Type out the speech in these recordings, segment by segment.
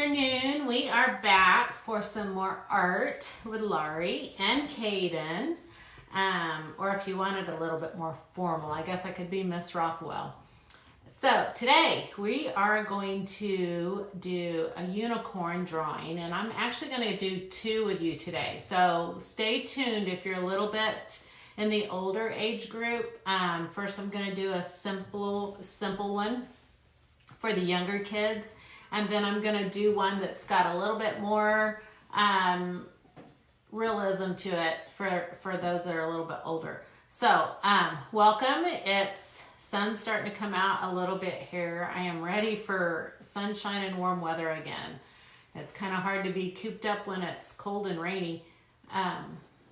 afternoon. We are back for some more art with Laurie and Caden. Or if you wanted a little bit more formal, I guess I could be Miss Rothwell. So today we are going to do a unicorn drawing, and I'm actually going to do two with you today. So stay tuned if you're a little bit in the older age group. First I'm going to do a simple one for the younger kids, and then I'm going to do one that's got a little bit more realism to it for those that are a little bit older. So welcome. It's sun's starting to come out a little bit here. I am ready for sunshine and warm weather again. It's kind of hard to be cooped up when it's cold and rainy.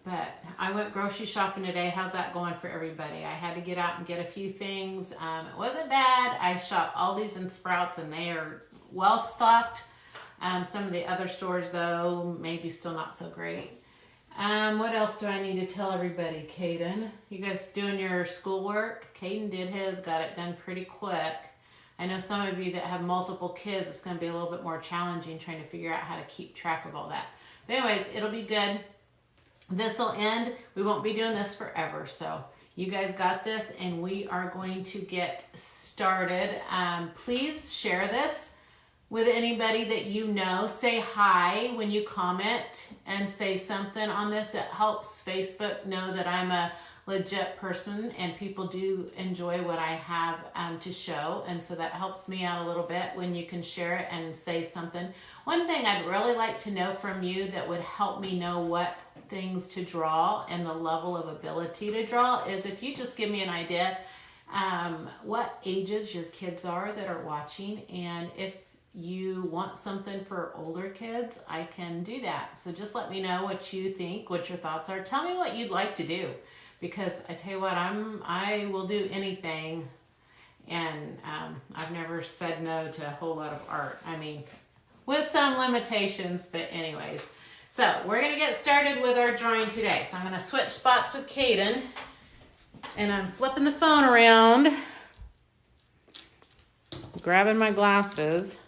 But I went grocery shopping today. How's that going for everybody? I had to get out and get a few things. It wasn't bad. I shop Aldi's and Sprouts, and they are well stocked. Some of the other stores, though, maybe still not so great. What else do I need to tell everybody? Caden, you guys doing your schoolwork? Caden did his, got it done pretty quick. I know some of you that have multiple kids, it's going to be a little bit more challenging trying to figure out how to keep track of all that. But anyways, it'll be good. This will end. We won't be doing this forever. So you guys got this, and we are going to get started. Please share this with anybody that you know. Say hi when you comment and say something on this. It helps Facebook know that I'm a legit person and people do enjoy what I have to show, and so that helps me out a little bit when you can share it and say something. One thing I'd really like to know from you that would help me know what things to draw and the level of ability to draw is if you just give me an idea what ages your kids are that are watching, and if you want something for older kids, I can do that. So just let me know what you think, what your thoughts are. Tell me what you'd like to do, because I tell you what, I will do anything, and I've never said no to a whole lot of art. I mean, with some limitations, but anyways. So we're going to get started with our drawing today. So I'm going to switch spots with Caden, and I'm flipping the phone around, grabbing my glasses.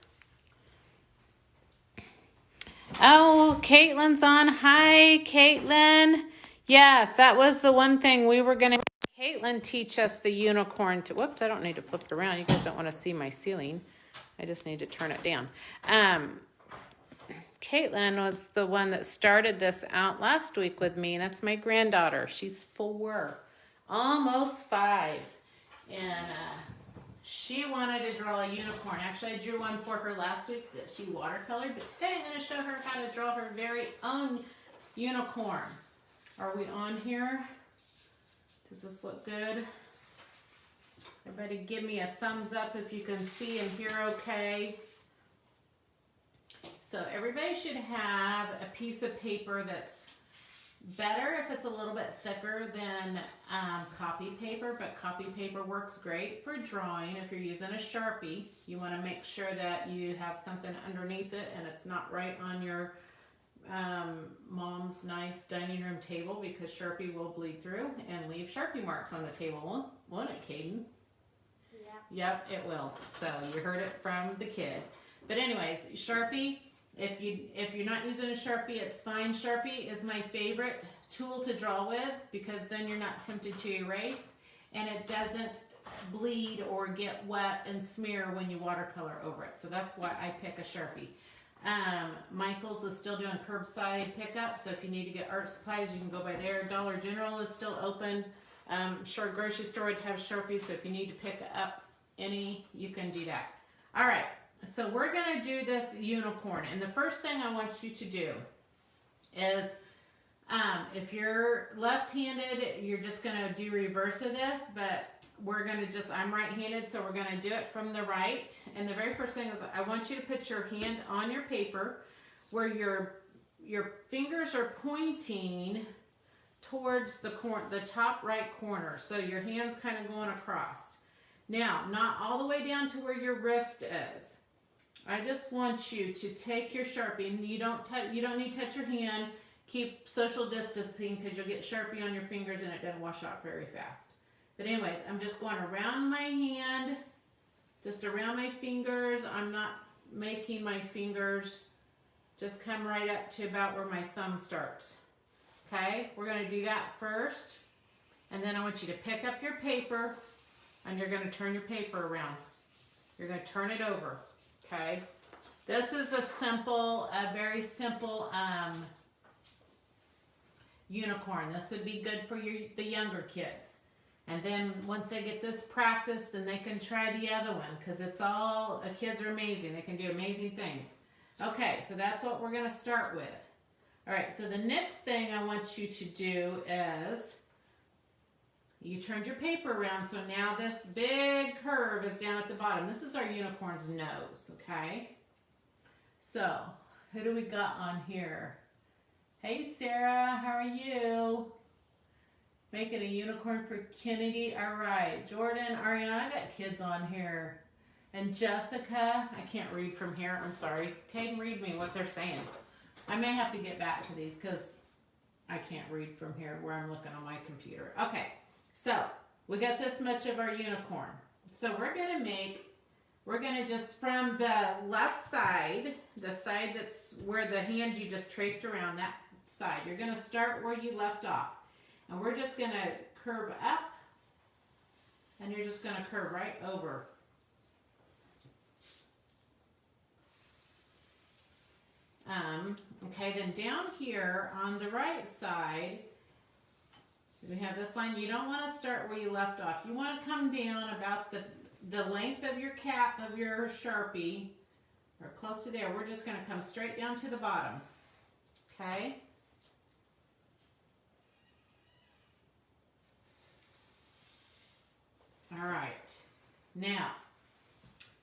Oh, Caitlin's on. Hi, Caitlin. Yes, that was the one thing we were going to Caitlin teach us the unicorn. Whoops, I don't need to flip it around. You guys don't want to see my ceiling. I just need to turn it down. Caitlin was the one that started this out last week with me. That's my granddaughter. She's 4, almost 5. And she wanted to draw a unicorn. Actually, I drew one for her last week that she watercolored. But today I'm going to show her how to draw her very own unicorn. Are we on here? Does this look good? Everybody give me a thumbs up if you can see and hear okay. So everybody should have a piece of paper that's better if it's a little bit thicker than copy paper, but copy paper works great for drawing. If you're using a Sharpie, you want to make sure that you have something underneath it and it's not right on your mom's nice dining room table, because Sharpie will bleed through and leave Sharpie marks on the table, won't it, Caden? Yeah. Yep, it will. So you heard it from the kid. But anyways, Sharpie, if you're not using a Sharpie, it's fine. Sharpie is my favorite tool to draw with, because then you're not tempted to erase, and it doesn't bleed or get wet and smear when you watercolor over it. So that's why I pick a Sharpie. Michael's is still doing curbside pickup, so if you need to get art supplies, you can go by there. Dollar General is still open. Sure, grocery store would have Sharpies, so if you need to pick up any, you can do that. All right, so we're going to do this unicorn, and the first thing I want you to do is, if you're left-handed, you're just going to do reverse of this, but we're going to just, I'm right-handed, so we're going to do it from the right. And the very first thing is I want you to put your hand on your paper where your fingers are pointing towards the top right corner. So your hand's kind of going across. Now, not all the way down to where your wrist is. I just want you to take your Sharpie, and you don't need to touch your hand. Keep social distancing, because you'll get Sharpie on your fingers and it doesn't wash out very fast. But anyways, I'm just going around my hand, just around my fingers. I'm not making my fingers just come right up to about where my thumb starts. Okay, we're going to do that first. And then I want you to pick up your paper and you're going to turn your paper around. You're going to turn it over. Okay, this is a very simple unicorn. This would be good for the younger kids. And then once they get this practice, then they can try the other one, because kids are amazing. They can do amazing things. Okay, so that's what we're going to start with. All right, so the next thing I want you to do is you turned your paper around, so now this big curve is down at the bottom. This is our unicorn's nose, okay? So, who do we got on here? Hey, Sarah, how are you? Making a unicorn for Kennedy. All right. Jordan, Ariana, I got kids on here. And Jessica, I can't read from here. I'm sorry. Caden, read me what they're saying. I may have to get back to these because I can't read from here where I'm looking on my computer. Okay. So, we got this much of our unicorn. So, we're going to just from the left side, the side that's where the hand you just traced around, that side, you're going to start where you left off. And we're just going to curve up, and you're just going to curve right over. Okay, then down here on the right side, we have this line. You don't want to start where you left off. You want to come down about the length of your cap of your Sharpie, or close to there. We're just going to come straight down to the bottom. Okay? All right, now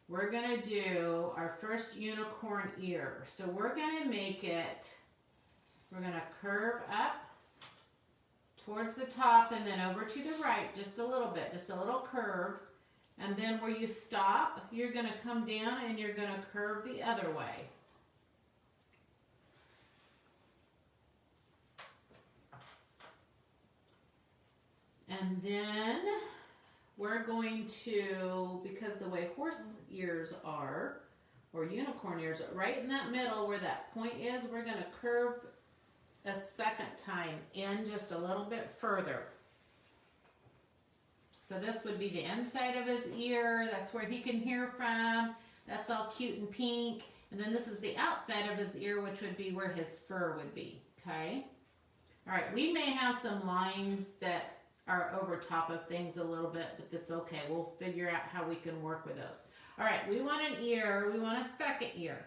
we're going to do our first unicorn ear. So we're going to we're going to curve up towards the top and then over to the right just a little bit, just a little curve. And then where you stop, you're going to come down and you're going to curve the other way. And then we're going to, because the way horse ears are, or unicorn ears, right in that middle where that point is, we're going to curve a second time in just a little bit further. So this would be the inside of his ear. That's where he can hear from. That's all cute and pink. And then this is the outside of his ear, which would be where his fur would be. Okay? All right, we may have some lines that are over top of things a little bit, but that's okay. We'll figure out how we can work with those. All right, we want an ear. We want a second ear.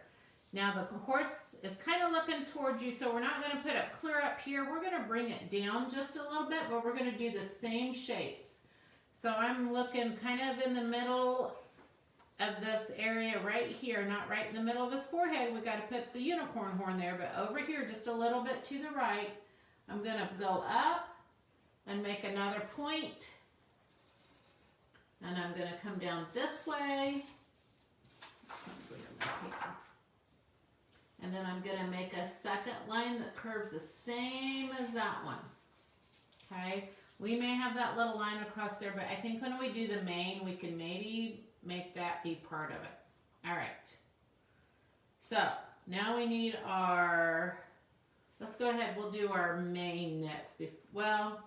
Now the horse is kind of looking towards you, so we're not going to put it clear up here. We're going to bring it down just a little bit, but we're going to do the same shapes. So I'm looking kind of in the middle of this area right here, not right in the middle of his forehead. We got to put the unicorn horn there, but over here just a little bit to the right. I'm going to go up and make another point, and I'm going to come down this way, and then I'm going to make a second line that curves the same as that one. Okay, we may have that little line across there, but I think when we do the mane, we can maybe make that be part of it. All right, so now we need our, let's go ahead, we'll do our mane next. Well,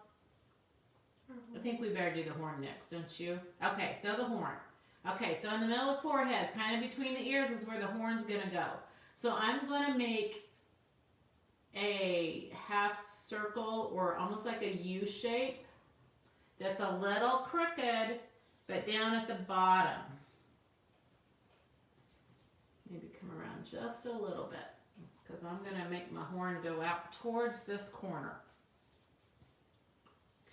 I think we better do the horn next, don't you? Okay, so the horn. Okay, so in the middle of the forehead, kind of between the ears is where the horn's going to go. So I'm going to make a half circle or almost like a U shape that's a little crooked, but down at the bottom. Maybe come around just a little bit, because I'm going to make my horn go out towards this corner.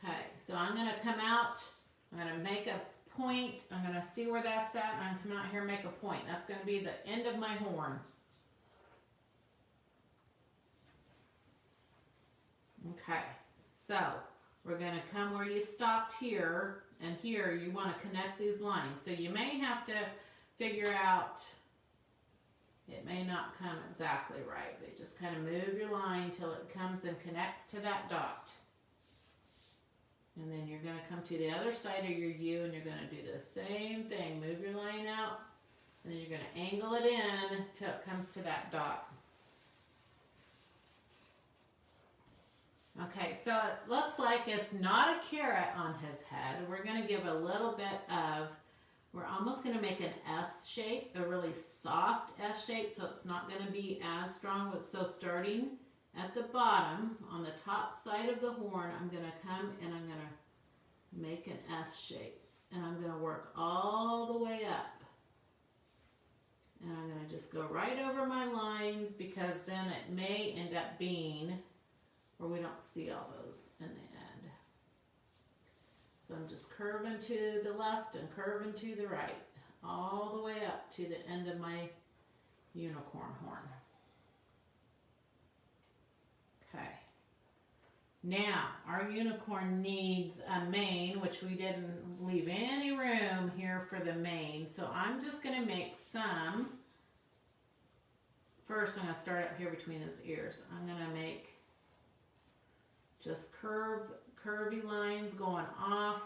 Okay, so I'm going to come out, I'm going to make a point, I'm going to see where that's at, and I'm going to come out here and make a point. That's going to be the end of my horn. Okay, so we're going to come where you stopped here, and here you want to connect these lines. So you may have to figure out, it may not come exactly right, but just kind of move your line till it comes and connects to that dot. And then you're going to come to the other side of your U and you're going to do the same thing. Move your line out And then you're going to angle it in till it comes to that dot. Okay, so it looks like it's not a carrot on his head. We're going to give a little bit of, we're almost going to make an S shape, a really soft S shape, so it's not going to be as strong. So starting at the bottom, on the top side of the horn, I'm going to come and I'm going to make an S shape. And I'm going to work all the way up. And I'm going to just go right over my lines because then it may end up being where we don't see all those in the end. So I'm just curving to the left and curving to the right, all the way up to the end of my unicorn horn. Okay. Now, our unicorn needs a mane, which we didn't leave any room here for the mane. So I'm just going to make some. First, I'm going to start up here between his ears. I'm going to make just curvy lines going off.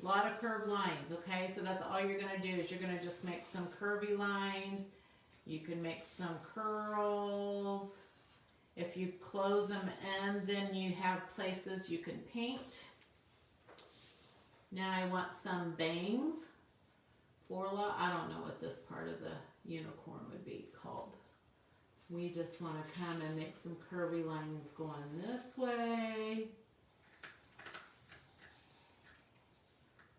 A lot of curved lines, okay? So that's all you're going to do is you're going to just make some curvy lines. You can make some curls. If you close them in, then you have places you can paint. Now I want some bangs. I don't know what this part of the unicorn would be called. We just want to come and make some curvy lines going this way.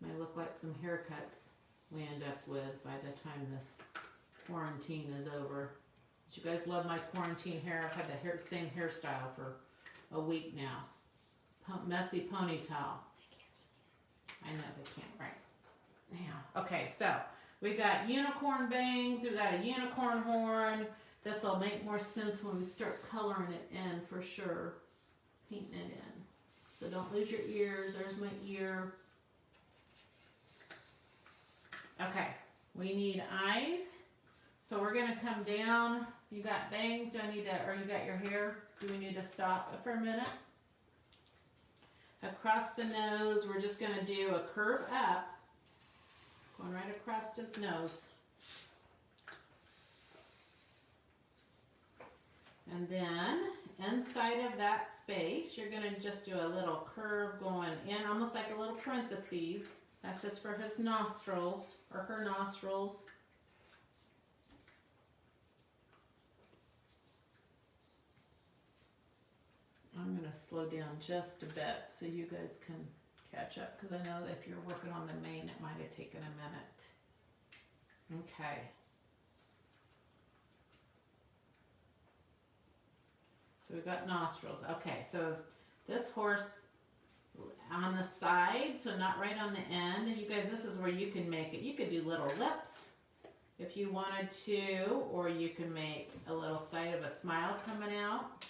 This may look like some haircuts we end up with by the time this quarantine is over. Did you guys love my quarantine hair? I've had the same hairstyle for a week now. Messy ponytail. I know they can't, right? Now, okay, so we got unicorn bangs, we got a unicorn horn. This will make more sense when we start coloring it in for sure. Painting it in. So don't lose your ears. There's my ear. Okay, we need eyes. So we're gonna come down. You got bangs, do I need to, or you got your hair? Do we need to stop for a minute? Across the nose, we're just gonna do a curve up. Going right across his nose. And then inside of that space, you're going to just do a little curve going in, almost like a little parentheses. That's just for his nostrils, or her nostrils. I'm going to slow down just a bit so you guys can catch up, because I know that if you're working on the mane, it might have taken a minute. Okay. So we've got nostrils. Okay, so this horse on the side, so not right on the end. And you guys, this is where you can make it. You could do little lips if you wanted to, or you can make a little side of a smile coming out.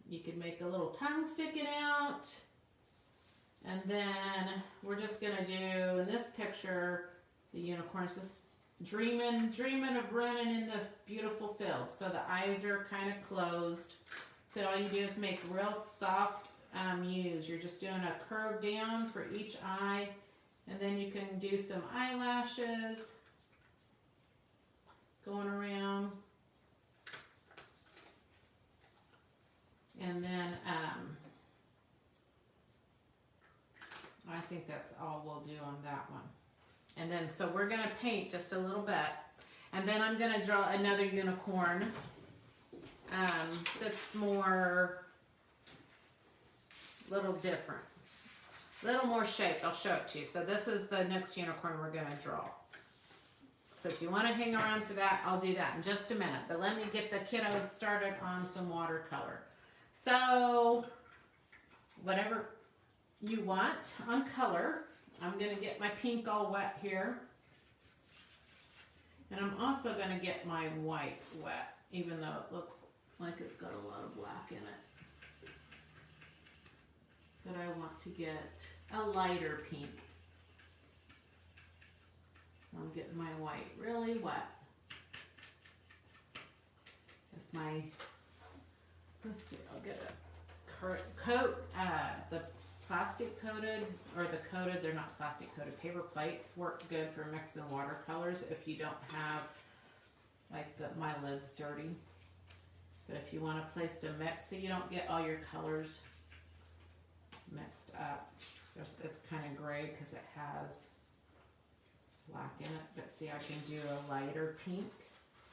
You could make a little tongue sticking out. And then we're just going to do, in this picture, the unicorn's just dreaming of running in the beautiful field. So the eyes are kind of closed. So all you do is make real soft U's. You're just doing a curve down for each eye. And then you can do some eyelashes going around. And then I think that's all we'll do on that one. And then, so we're going to paint just a little bit. And then I'm going to draw another unicorn that's more, little different. Little more shaped. I'll show it to you. So this is the next unicorn we're going to draw. So if you want to hang around for that, I'll do that in just a minute. But let me get the kiddos started on some watercolor. So whatever you want on color. I'm going to get my pink all wet here. And I'm also going to get my white wet, even though it looks like it's got a lot of black in it. But I want to get a lighter pink. So I'm getting my white really wet. If my, let's see, I'll get a coat, the plastic coated, or the coated, they're not plastic coated, paper plates work good for mixing watercolors if you don't have, like my lid's dirty. But if you want a place to mix so you don't get all your colors mixed up. It's kind of gray because it has black in it, but see, I can do a lighter pink.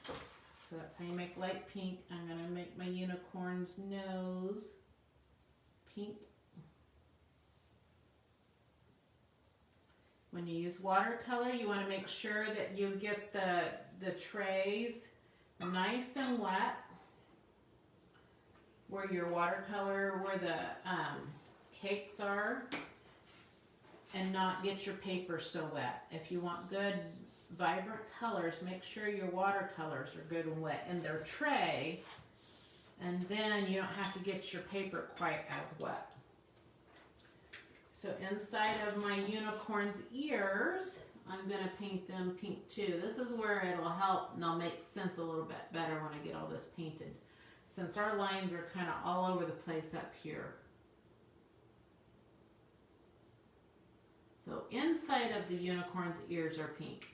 So that's how you make light pink. I'm gonna make my unicorn's nose pink. When you use watercolor, you want to make sure that you get the trays nice and wet, where your watercolor, where the cakes are, and not get your paper so wet. If you want good vibrant colors, make sure your watercolors are good and wet in their tray, and then you don't have to get your paper quite as wet. So inside of my unicorn's ears, I'm going to paint them pink too. This is where it'll help and they'll make sense a little bit better when I get all this painted, since our lines are kind of all over the place up here. So inside of the unicorn's ears are pink.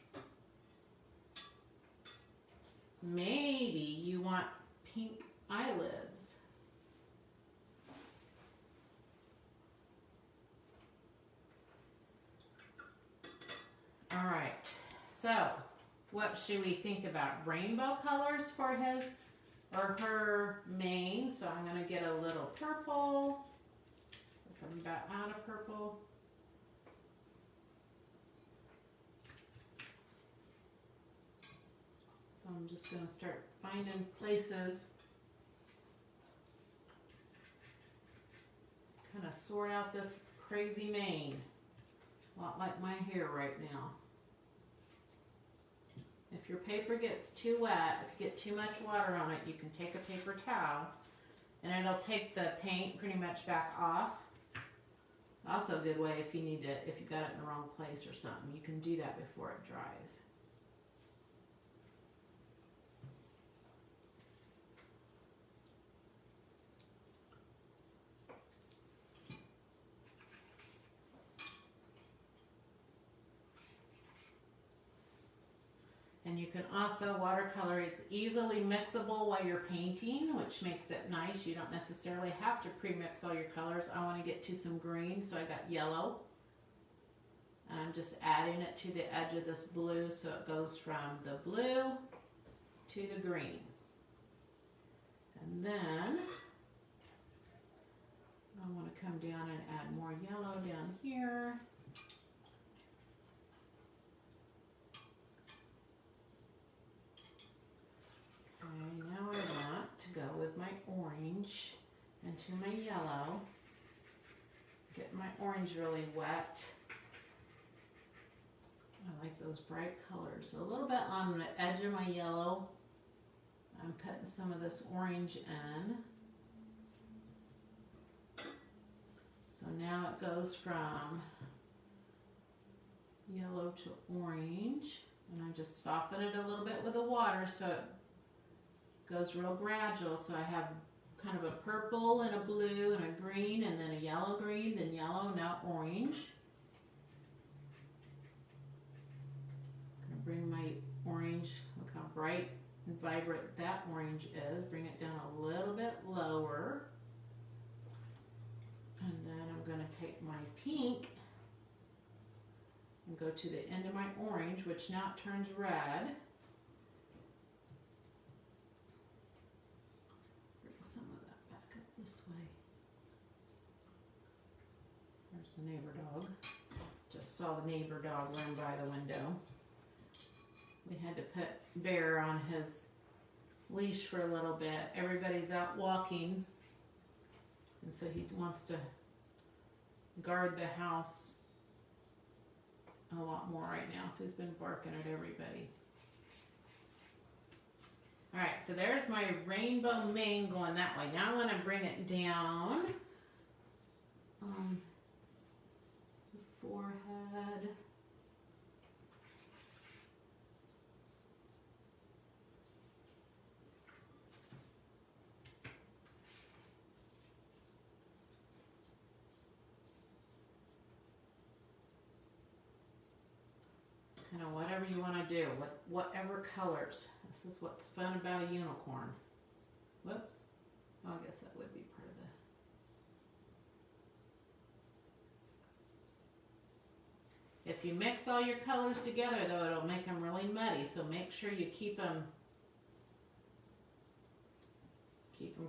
Maybe you want pink eyelids. All right, so what should we think about? Rainbow colors for his or her mane. So I'm going to get a little purple. So coming back out of purple. So I'm just going to start finding places, kind of sort out this crazy mane. A lot like my hair right now. If your paper gets too wet, if you get too much water on it, you can take a paper towel and it'll take the paint pretty much back off. Also a good way if you need to, if you got it in the wrong place or something, you can do that before it dries. And you can also watercolor, it's easily mixable while you're painting, which makes it nice. You don't necessarily have to pre-mix all your colors. I want to get to some green, so I got yellow. And I'm just adding it to the edge of this blue, so it goes from the blue to the green. And then I want to come down and add more yellow down here. Okay, now I want to go with my orange into my yellow. Get my orange really wet. I like those bright colors. So a little bit on the edge of my yellow. I'm putting some of this orange in. So now it goes from yellow to orange. And I just soften it a little bit with the water so it goes real gradual. So I have kind of a purple and a blue and a green and then a yellow green, then yellow, now orange. I'm going to bring my orange, look how bright and vibrant that orange is. Bring it down a little bit lower. And then I'm going to take my pink and go to the end of my orange, which now turns red. Some of that back up this way. There's the neighbor dog. Just saw the neighbor dog run by the window. We had to put Bear on his leash for a little bit. Everybody's out walking, and so he wants to guard the house a lot more right now, so he's been barking at everybody. Alright, so there's my rainbow mane going that way. Now I want to bring it down on the forehead. kind of whatever you want to do with whatever colors. This is what's fun about a unicorn. Whoops. Oh, I guess that would be part of the... If you mix all your colors together, though, it'll make them really muddy. So make sure you keep them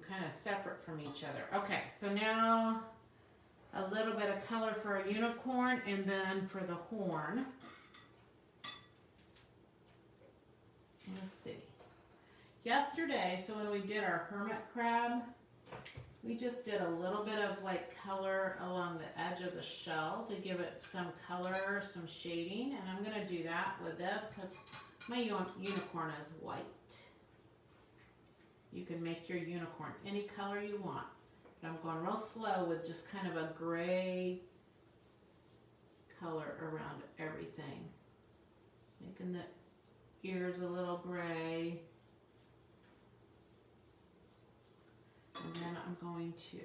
kind of separate from each other. Okay, so now a little bit of color for a unicorn, and then for the horn. Let's see. Yesterday, so when we did our hermit crab, we just did a little bit of like color along the edge of the shell to give it some color, some shading, and I'm going to do that with this because my unicorn is white. You can make your unicorn any color you want, but I'm going real slow with just kind of a gray color around everything, making the ears a little gray. And then I'm going to,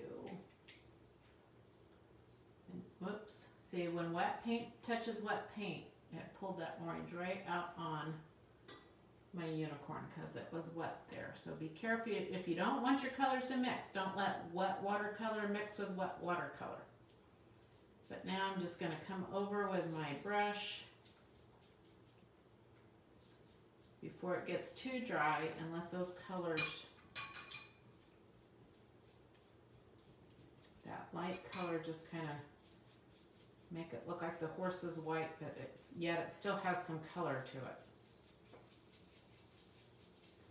and whoops, see when wet paint touches wet paint, it pulled that orange right out on my unicorn because it was wet there. So be careful if you don't want your colors to mix. Don't let wet watercolor mix with wet watercolor. But now I'm just going to come over with my brush before it gets too dry and let those colors, that light color, just kind of make it look like the horse is white, but yet it still has some color to it.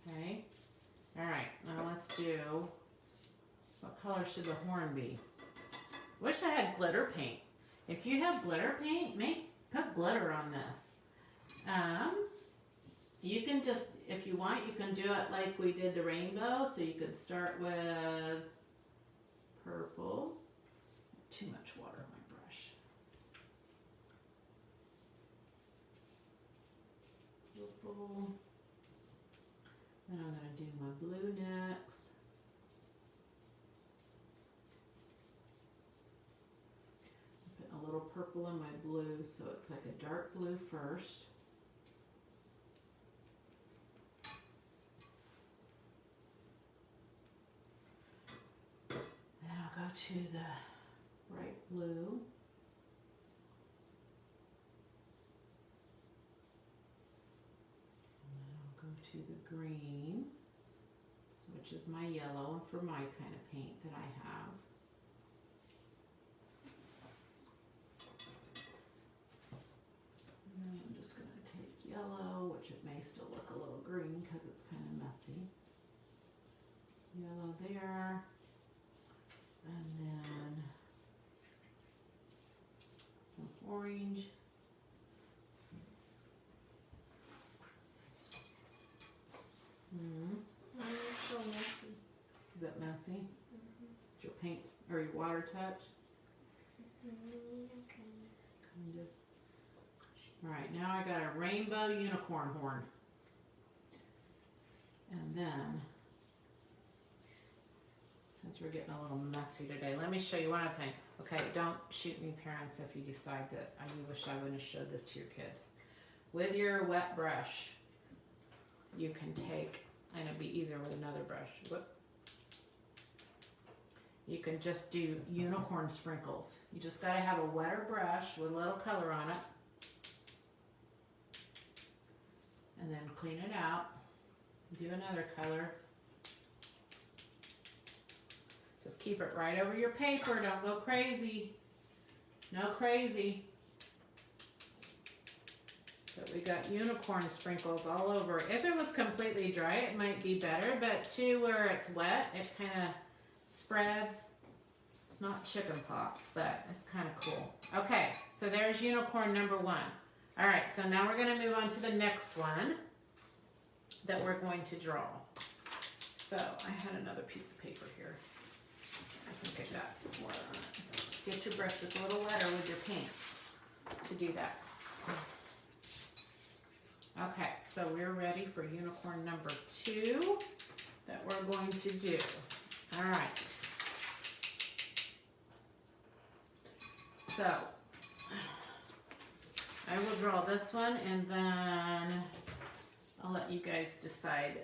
Okay, all right, now let's do, what color should the horn be? Wish I had glitter paint. If you have glitter paint, put glitter on this. You can just, if you want, you can do it like we did the rainbow. So you could start with purple. Too much water on my brush. Purple. Then I'm going to do my blue next. Put a little purple in my blue, so it's like a dark blue first. Then I'll go to the bright blue. To the green, which is my yellow for my kind of paint that I have. And then I'm just going to take yellow, which it may still look a little green because it's kind of messy. Yellow there, and then some orange. Mine is so messy. Is it messy? Did your paint or your water touch? Kind of. All right, now I got a rainbow unicorn horn. And then, since we're getting a little messy today, let me show you one other thing. Okay, don't shoot me, parents, if you decide that you wish I wouldn't have showed this to your kids. With your wet brush, you can take, and it'd be easier with another brush. Whoop. You can just do unicorn sprinkles. You just gotta have a wetter brush with a little color on it. And then clean it out. Do another color. Just keep it right over your paper. Don't go crazy. No crazy. So we got unicorn sprinkles all over. If it was completely dry, it might be better, but too, where it's wet, it kind of spreads. It's not chicken pox, but it's kind of cool. Okay, so there's unicorn number one. All right, so now we're going to move on to the next one that we're going to draw. So I had another piece of paper here. I think I got more on it. Get your brush just a little wetter with your paints to do that. Okay, so we're ready for unicorn number 2 that we're going to do. All right. I will draw this one and then I'll let you guys decide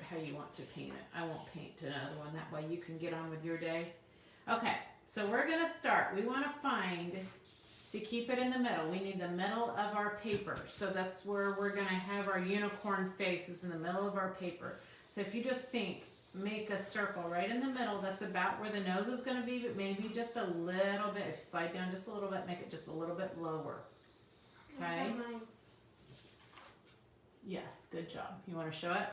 how you want to paint it. I won't paint another one, that way you can get on with your day. Okay, so we're gonna start. We wanna find, to keep it in the middle, we need the middle of our paper. So that's where we're gonna have our unicorn face, is in the middle of our paper. So if you just think, make a circle right in the middle, that's about where the nose is gonna be, but maybe just a little bit, if you slide down just a little bit, make it just a little bit lower. Okay? Yes, good job. You wanna show it?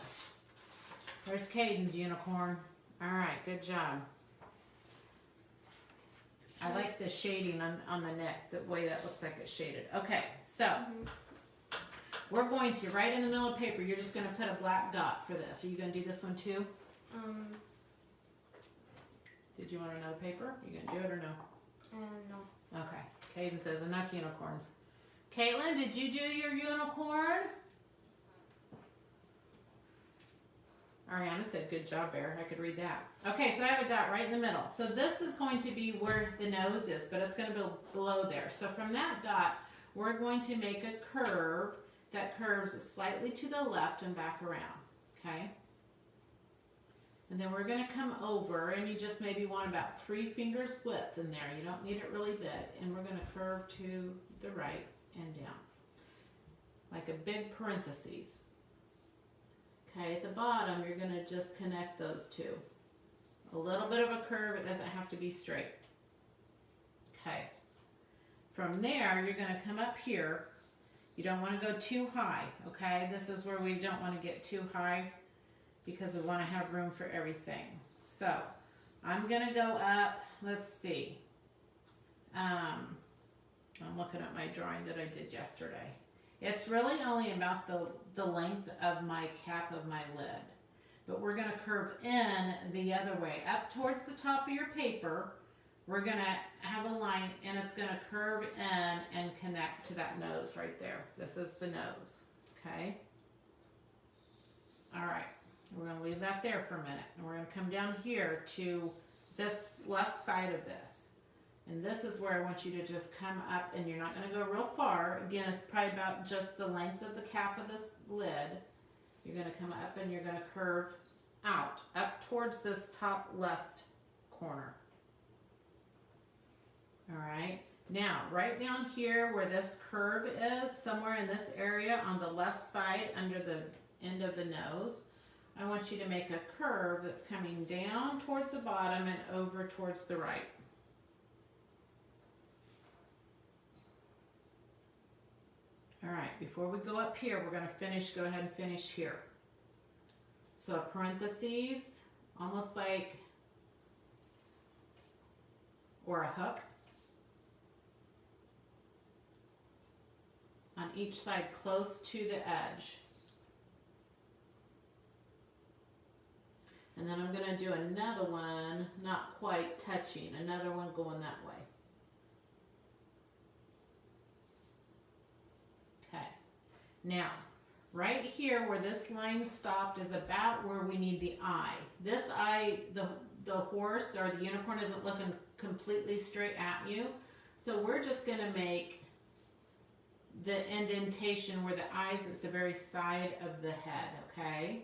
There's Caden's unicorn. All right, good job. I like the shading on the neck, the way that looks like it's shaded. Okay, so we're going to, right in the middle of paper, you're just going to put a black dot for this. Are you going to do this one too? Did you want another paper? You going to do it or no? No. Okay, Caden says enough unicorns. Caitlin, did you do your unicorn? Ariana said, good job, Bear. I could read that. Okay, so I have a dot right in the middle. So this is going to be where the nose is, but it's going to be below there. So from that dot, we're going to make a curve that curves slightly to the left and back around, okay? And then we're going to come over, and you just maybe want about 3 fingers width in there. You don't need it really big. And we're going to curve to the right and down, like a big parentheses. Okay, at the bottom, you're going to just connect those two. A little bit of a curve, it doesn't have to be straight. Okay. From there, you're going to come up here. You don't want to go too high, okay? This is where we don't want to get too high because we want to have room for everything. So, I'm going to go up, let's see. I'm looking at my drawing that I did yesterday. It's really only about the length of my cap of my lid. But we're going to curve in the other way. Up towards the top of your paper, we're going to have a line, and it's going to curve in and connect to that nose right there. This is the nose, okay? All right, we're going to leave that there for a minute. And we're going to come down here to this left side of this. And this is where I want you to just come up, and you're not going to go real far. Again, it's probably about just the length of the cap of this lid. You're going to come up and you're going to curve out, up towards this top left corner. All right. Now, right down here where this curve is, somewhere in this area on the left side under the end of the nose, I want you to make a curve that's coming down towards the bottom and over towards the right. All right, before we go up here, we're going to go ahead and finish here. So a parentheses, almost like, or a hook on each side close to the edge. And then I'm going to do another one, not quite touching, another one going that way. Now, right here where this line stopped is about where we need the eye. This eye, the horse or the unicorn isn't looking completely straight at you. So we're just going to make the indentation where the eye's at the very side of the head, okay?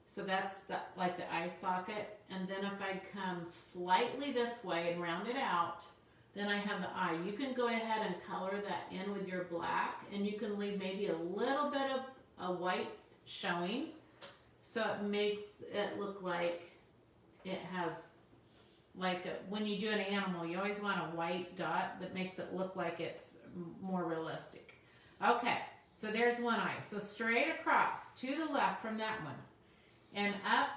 So that's like the eye socket. And then if I come slightly this way and round it out, then I have the eye. You can go ahead and color that in with your black, and you can leave maybe a little bit of a white showing, so it makes it look like it has, like when you do an animal, you always want a white dot that makes it look like it's more realistic. Okay, so there's one eye. So straight across to the left from that one, and up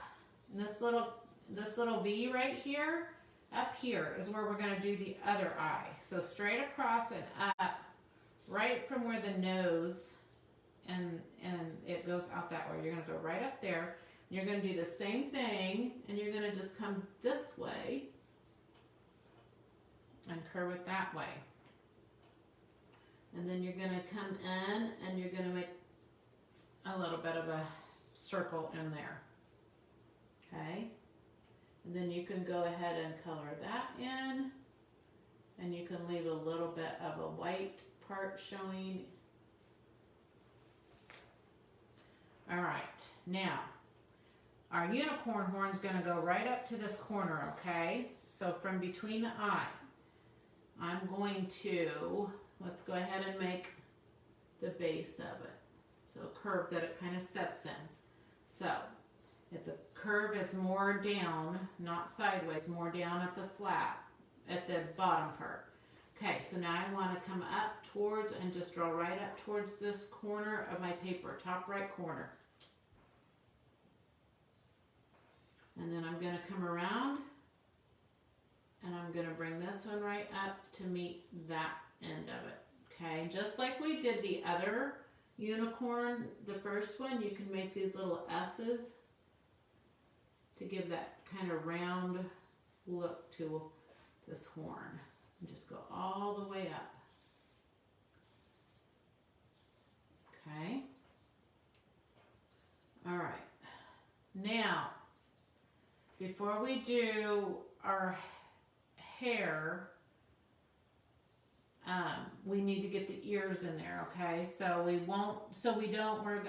this little V right here. Up here is where we're going to do the other eye. So straight across and up, right from where the nose and it goes out that way. You're going to go right up there. You're going to do the same thing, and you're going to just come this way and curve it that way. And then you're going to come in and you're going to make a little bit of a circle in there. Okay? And then you can go ahead and color that in, and you can leave a little bit of a white part showing. All right, now our unicorn horn's gonna go right up to this corner, okay? So from between the eye, I'm going to, let's go ahead and make the base of it. So a curve that it kind of sets in. So if the curve is more down, not sideways, more down at the flat, at the bottom part. Okay, so now I want to come up towards and just draw right up towards this corner of my paper, top right corner. And then I'm going to come around and I'm going to bring this one right up to meet that end of it. Okay, just like we did the other unicorn, the first one, you can make these little S's to give that kind of round look to this horn. And just go all the way up. Okay. All right. Now, before we do our hair, we need to get the ears in there, okay?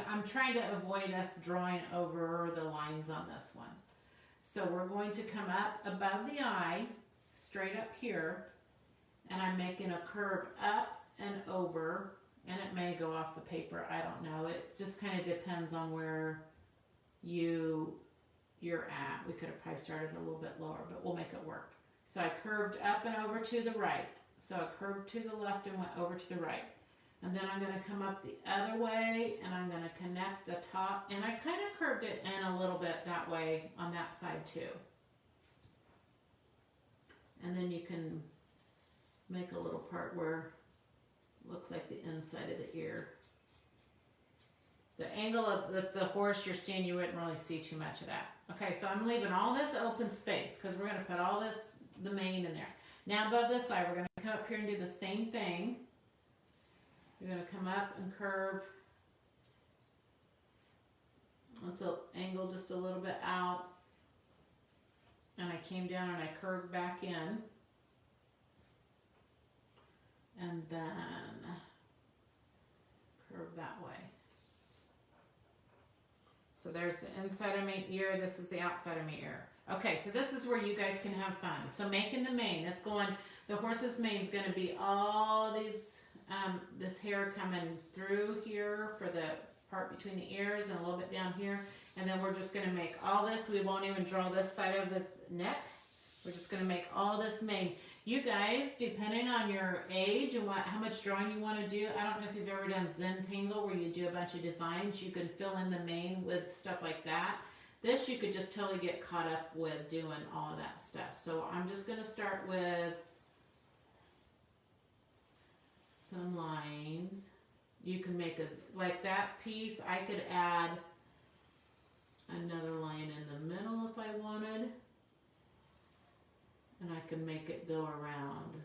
I'm trying to avoid us drawing over the lines on this one. So we're going to come up above the eye, straight up here, and I'm making a curve up and over, and it may go off the paper, I don't know. It just kind of depends on where you're at. We could have probably started a little bit lower, but we'll make it work. So I curved up and over to the right. So I curved to the left and went over to the right. And then I'm going to come up the other way and I'm going to connect the top. And I kind of curved it in a little bit that way on that side too. And then you can make a little part where it looks like the inside of the ear. The angle of the horse you're seeing, you wouldn't really see too much of that. Okay, so I'm leaving all this open space because we're going to put all this, the mane in there. Now above this side, we're going to come up here and do the same thing. You're going to come up and curve. Let's angle just a little bit out. And I came down and I curved back in. And then curve that way. So there's the inside of my ear. This is the outside of my ear. Okay, so this is where you guys can have fun. So making the mane, it's going, the horse's mane is going to be all these, this hair coming through here for the part between the ears and a little bit down here. And then we're just going to make all this. We won't even draw this side of his neck. We're just going to make all this mane. You guys, depending on your age and how much drawing you want to do, I don't know if you've ever done Zentangle where you do a bunch of designs. You can fill in the mane with stuff like that. This you could just totally get caught up with doing all of that stuff. So I'm just going to start with some lines. You can make this, like that piece, I could add another line in the middle if I wanted. And I can make it go around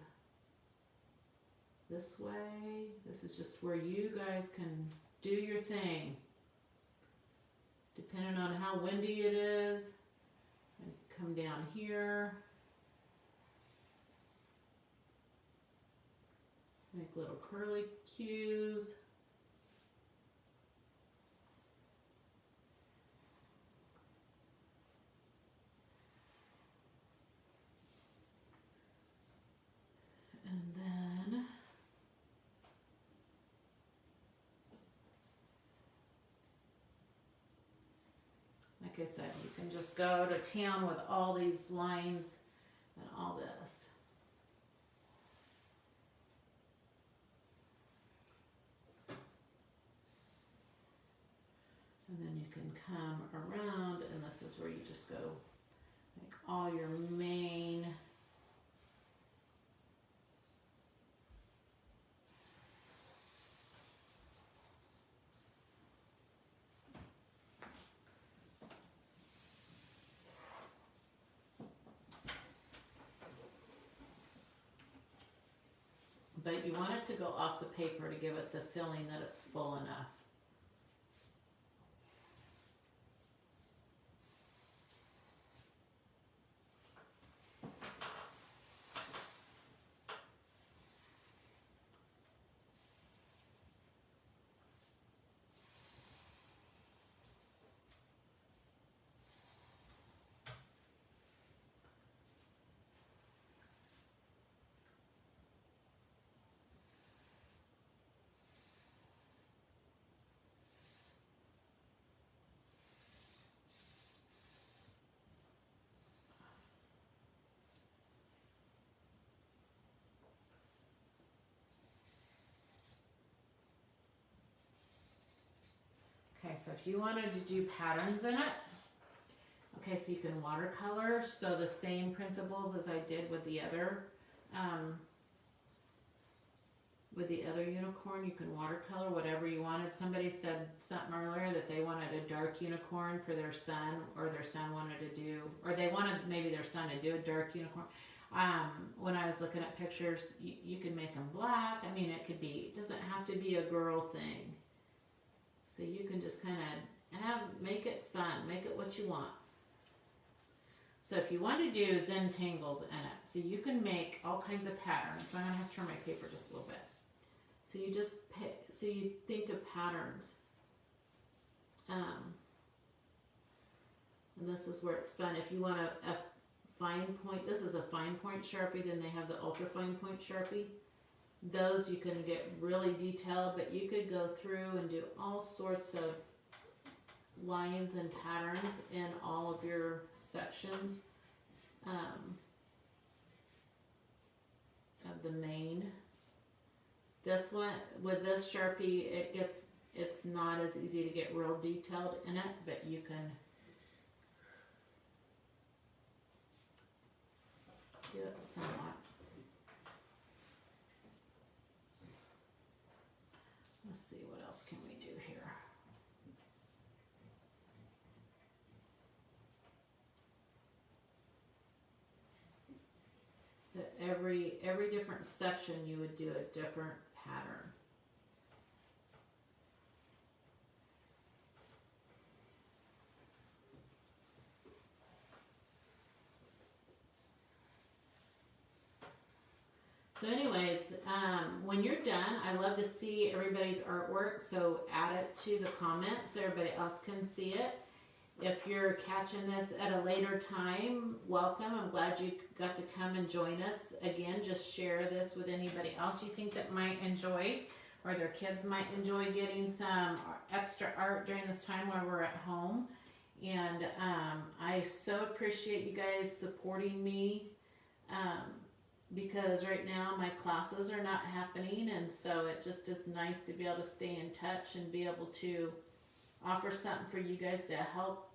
this way. This is just where you guys can do your thing. Depending on how windy it is. And come down here. Make little curly cues. Like I said, you can just go to town with all these lines and all this. And then you can come around, and this is where you just go make all your mane. But you want it to go off the paper to give it the feeling that it's full enough. Okay, so if you wanted to do patterns in it, okay, so you can watercolor. So the same principles as I did with the other unicorn, you can watercolor whatever you wanted. Somebody said something earlier that they wanted a dark unicorn for their son, or their son wanted to do, or they wanted maybe their son to do a dark unicorn. When I was looking at pictures, you can make them black. I mean, it doesn't have to be a girl thing. So you can just kind of make it fun, make it what you want. So if you want to do Zentangles in it, so you can make all kinds of patterns. So I'm gonna have to turn my paper just a little bit. So you just pick, so you think of patterns. And this is where it's fun. If you want a fine point, this is a fine point Sharpie, then they have the ultra fine point Sharpie. Those you can get really detailed, but you could go through and do all sorts of lines and patterns in all of your sections of the main. This one, with this Sharpie, it's not as easy to get real detailed in it, but you can do it somewhat. Let's see, what else can we do here? That every different section you would do a different pattern. So anyways, when you're done, I love to see everybody's artwork, so add it to the comments so everybody else can see it. If you're catching this at a later time, welcome. I'm glad you got to come and join us. Again, just share this with anybody else you think that might enjoy, or their kids might enjoy getting some extra art during this time while we're at home. And I so appreciate you guys supporting me. Because right now my classes are not happening, and so it just is nice to be able to stay in touch and be able to offer something for you guys to help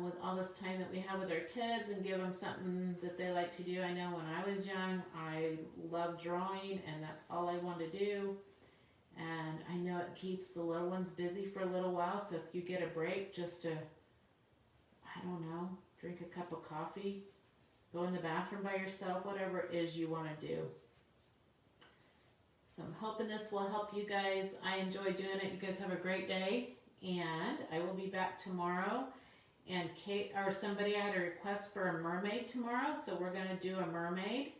with all this time that we have with our kids, and give them something that they like to do. I know when I was young, I loved drawing, and that's all I wanted to do. And I know it keeps the little ones busy for a little while, so if you get a break just to, I don't know, drink a cup of coffee, go in the bathroom by yourself, whatever it is you want to do. So I'm hoping this will help you guys. I enjoy doing it. You guys have a great day, and I will be back tomorrow. And Kate, or somebody, I had a request for a mermaid tomorrow, so we're going to do a mermaid,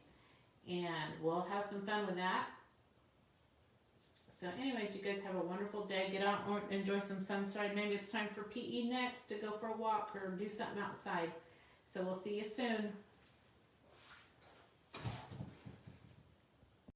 and we'll have some fun with that. So anyways, you guys have a wonderful day. Get out and enjoy some sunshine. Maybe it's time for PE next, to go for a walk or do something outside. So we'll see you soon.